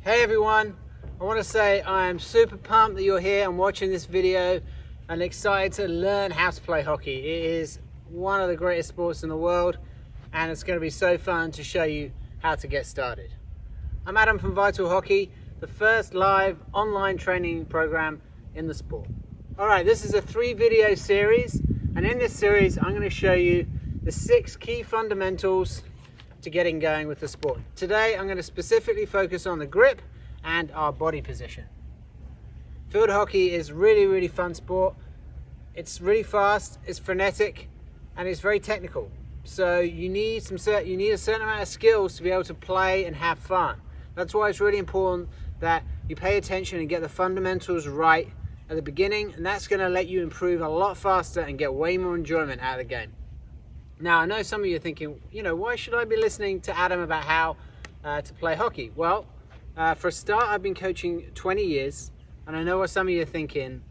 Hey everyone, I want to say I am super pumped that you're here and watching this video and excited to learn how to play hockey. It is one of the greatest sports in the world and it's going to be so fun to show you how to get started. I'm Adam from Vital Hockey, the first live online training program in the sport. Alright, this is a 3-video series, and in this series I'm going to show you the 6 key fundamentals to getting going with the sport. Today I'm going to specifically focus on the grip and our body position. Field hockey is really fun sport. It's really fast, it's frenetic, and it's very technical. So you need a certain amount of skills to be able to play and have fun. That's why it's really important that you pay attention and get the fundamentals right at the beginning, and that's going to let you improve a lot faster and get way more enjoyment out of the game. Now, I know some of you are thinking, why should I be listening to Adam about how to play hockey? Well, for a start, I've been coaching 20 years, and I know what some of you are thinking.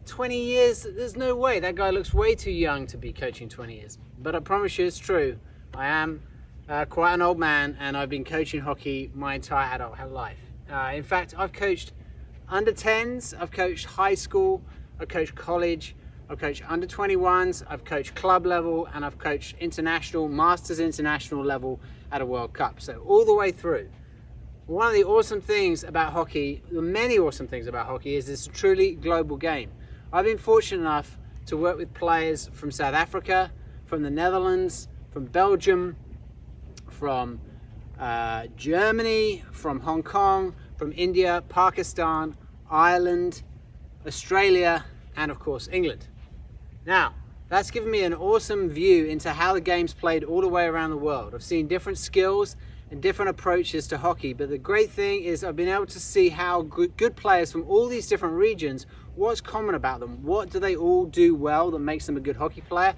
20 years? There's no way. That guy looks way too young to be coaching 20 years. But I promise you it's true. I am quite an old man, and I've been coaching hockey my entire adult life. In fact, I've coached under 10s, I've coached high school, I've coached college, I've coached under 21s, I've coached club level, and I've coached international, masters international level at a World Cup. So all the way through. One of the awesome things about hockey, the many awesome things about hockey, is it's a truly global game. I've been fortunate enough to work with players from South Africa, from the Netherlands, from Belgium, from Germany, from Hong Kong, from India, Pakistan, Ireland, Australia, and of course England. Now, that's given me an awesome view into how the game's played all the way around the world. I've seen different skills and different approaches to hockey, but the great thing is I've been able to see how good players from all these different regions, what's common about them, what do they all do well that makes them a good hockey player,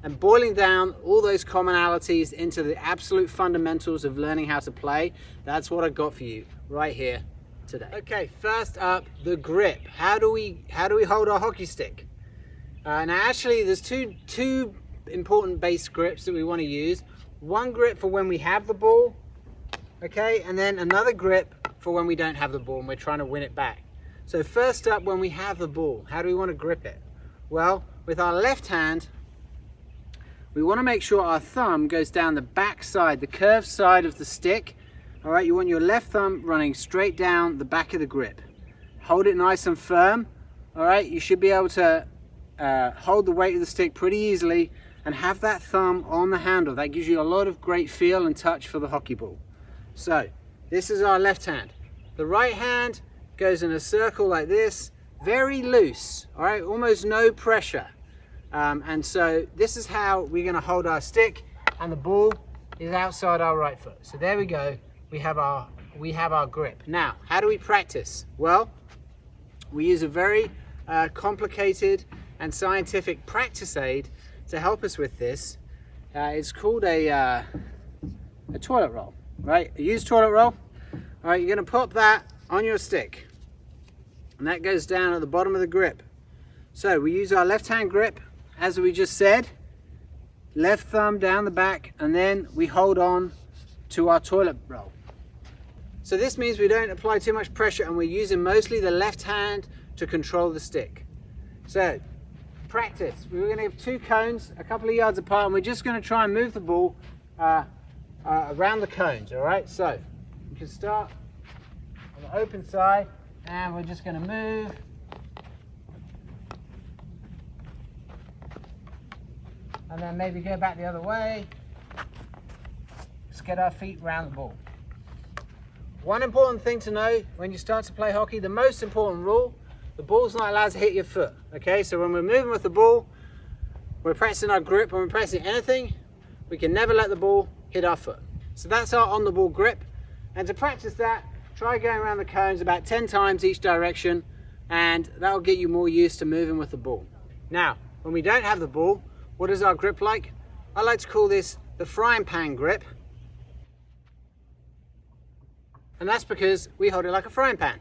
and boiling down all those commonalities into the absolute fundamentals of learning how to play. That's what I've got for you right here today. Okay, first up, the grip. How do we hold our hockey stick? Now actually there's two important base grips that we want to use. One grip for when we have the ball, okay, and then another grip for when we don't have the ball and we're trying to win it back. So first up, when we have the ball, how do we want to grip it? Well, with our left hand, we want to make sure our thumb goes down the back side, the curved side of the stick. All right, you want your left thumb running straight down the back of the grip. Hold it nice and firm. All right, you should be able to hold the weight of the stick pretty easily and have that thumb on the handle. That gives you a lot of great feel and touch for the hockey ball. So this is our left hand. The right hand goes in a circle like this, very loose, all right, almost no pressure. And so this is how we're going to hold our stick, and the ball is outside our right foot. So there we go. We have our grip. Now, how do we practice? Well, we use a very complicated and scientific practice aid to help us with this. It's called a toilet roll, right? A used toilet roll. All right, you're going to pop that on your stick, and that goes down at the bottom of the grip. So we use our left hand grip, as we just said, left thumb down the back, and then we hold on to our toilet roll. So this means we don't apply too much pressure, and we're using mostly the left hand to control the stick. So practice. We're going to have 2 cones a couple of yards apart, and we're just going to try and move the ball around the cones. All right, so you can start on the open side, and we're just going to move and then maybe go back the other way. Just get our feet around the ball. One important thing to know when you start to play hockey, the most important rule, the ball's not allowed to hit your foot, okay? So when we're moving with the ball, we're practicing our grip, when we're practicing anything, we can never let the ball hit our foot. So that's our on the ball grip. And to practice that, try going around the cones about 10 times each direction, and that'll get you more used to moving with the ball. Now, when we don't have the ball, what is our grip like? I like to call this the frying pan grip. And that's because we hold it like a frying pan.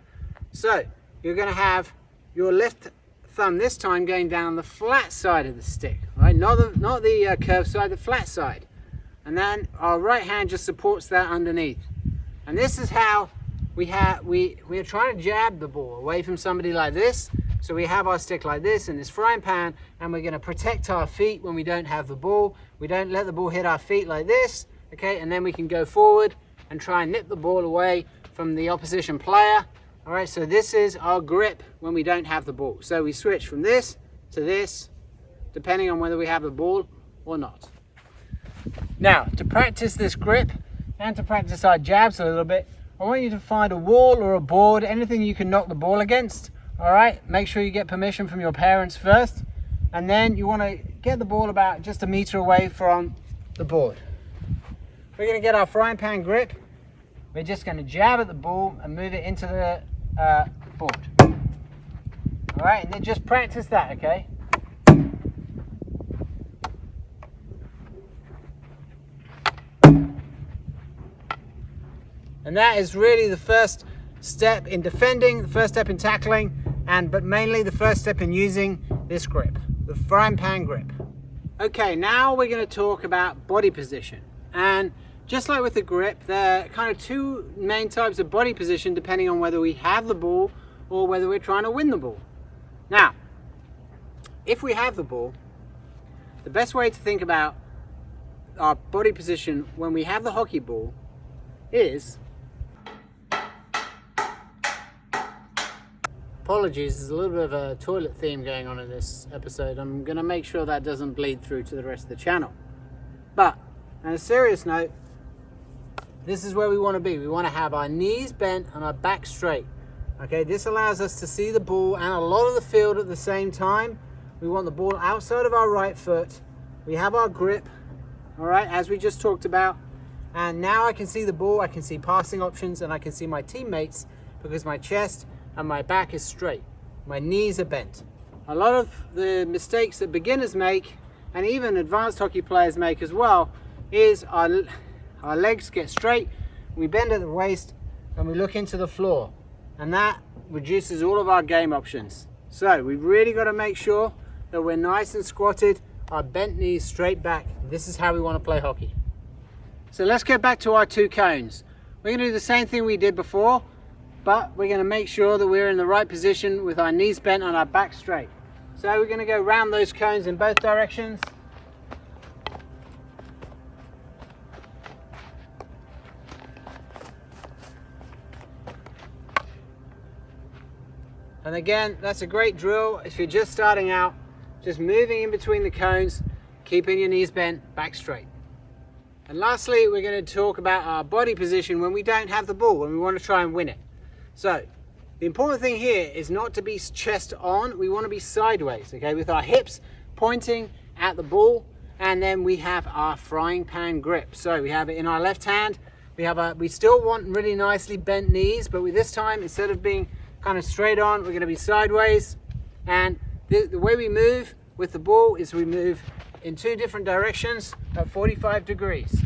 So you're going to have your left thumb this time going down the flat side of the stick, right? Not the curved side, the flat side. And then our right hand just supports that underneath. And this is how we are trying to jab the ball away from somebody like this. So we have our stick like this in this frying pan, and we're going to protect our feet when we don't have the ball. We don't let the ball hit our feet like this, okay? And then we can go forward and try and nip the ball away from the opposition player. All right, so this is our grip when we don't have the ball. So we switch from this to this, depending on whether we have the ball or not. Now, to practice this grip and to practice our jabs a little bit, I want you to find a wall or a board, anything you can knock the ball against. All right, make sure you get permission from your parents first, and then you want to get the ball about just 1 meter away from the board. We're going to get our frying pan grip. We're just going to jab at the ball and move it into the board. All right, and then just practice that, okay? And that is really the first step in defending, the first step in tackling, but mainly the first step in using this grip, the frying pan grip. Okay, now we're going to talk about body position. And just like with the grip, there are kind of two main types of body position depending on whether we have the ball or whether we're trying to win the ball. Now, if we have the ball, the best way to think about our body position when we have the hockey ball is, apologies, there's a little bit of a toilet theme going on in this episode. I'm going to make sure that doesn't bleed through to the rest of the channel. But on a serious note, this is where we want to be. We want to have our knees bent and our back straight. Okay, this allows us to see the ball and a lot of the field at the same time. We want the ball outside of our right foot. We have our grip, all right, as we just talked about. And now I can see the ball, I can see passing options, and I can see my teammates because my chest and my back is straight. My knees are bent. A lot of the mistakes that beginners make, and even advanced hockey players make as well, is our legs get straight, we bend at the waist, and we look into the floor. And that reduces all of our game options. So we've really got to make sure that we're nice and squatted, our bent knees straight back. This is how we want to play hockey. So let's get back to our 2 cones. We're going to do the same thing we did before, but we're going to make sure that we're in the right position with our knees bent and our back straight. So we're going to go round those cones in both directions. And again, that's a great drill if you're just starting out, just moving in between the cones, keeping your knees bent, back straight. And lastly, we're going to talk about our body position when we don't have the ball, when we want to try and win it. So the important thing here is not to be chest on, we want to be sideways, okay, with our hips pointing at the ball, and then we have our frying pan grip. So we have it in our left hand, we still want really nicely bent knees, but with this time, instead of being kind of straight on, we're going to be sideways. And the way we move with the ball is we move in 2 different directions at 45 degrees.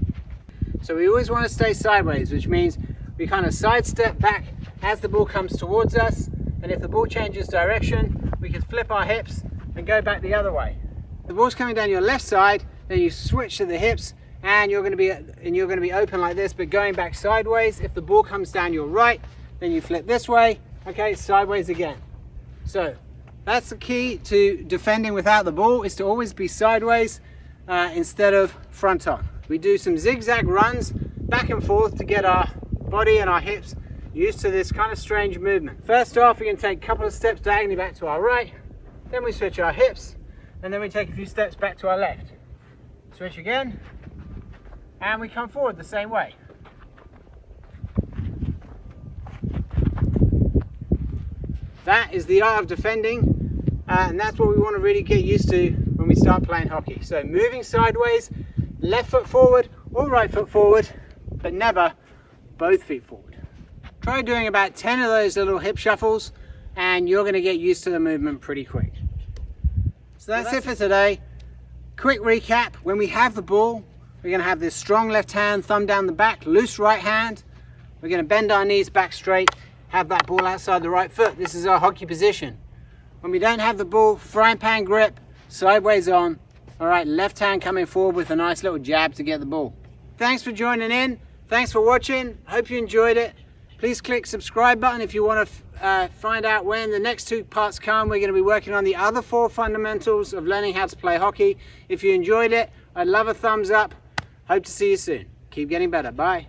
So we always want to stay sideways, which means we kind of sidestep back as the ball comes towards us, and if the ball changes direction, we can flip our hips and go back the other way. The ball's coming down your left side, then you switch to the hips, and you're going to be open like this, but going back sideways. If the ball comes down your right, then you flip this way, okay, sideways again. So that's the key to defending without the ball, is to always be sideways instead of front on. We do some zigzag runs back and forth to get our body and our hips used to this kind of strange movement. First off, we can take a couple of steps diagonally back to our right, then we switch our hips, and then we take a few steps back to our left. Switch again, and we come forward the same way. That is the art of defending, and that's what we want to really get used to when we start playing hockey. So moving sideways, left foot forward or right foot forward, but never both feet forward. Try doing about 10 of those little hip shuffles and you're going to get used to the movement pretty quick. So that's it for today. Quick recap: when we have the ball, we're going to have this strong left hand, thumb down the back, loose right hand. We're going to bend our knees back straight, have that ball outside the right foot. This is our hockey position. When we don't have the ball, frying pan grip, sideways on. All right, left hand coming forward with a nice little jab to get the ball. Thanks for joining in. Thanks for watching. Hope you enjoyed it. Please click subscribe button if you want to find out when the next 2 parts come. We're going to be working on the other 4 fundamentals of learning how to play hockey. If you enjoyed it, I'd love a thumbs up. Hope to see you soon. Keep getting better. Bye.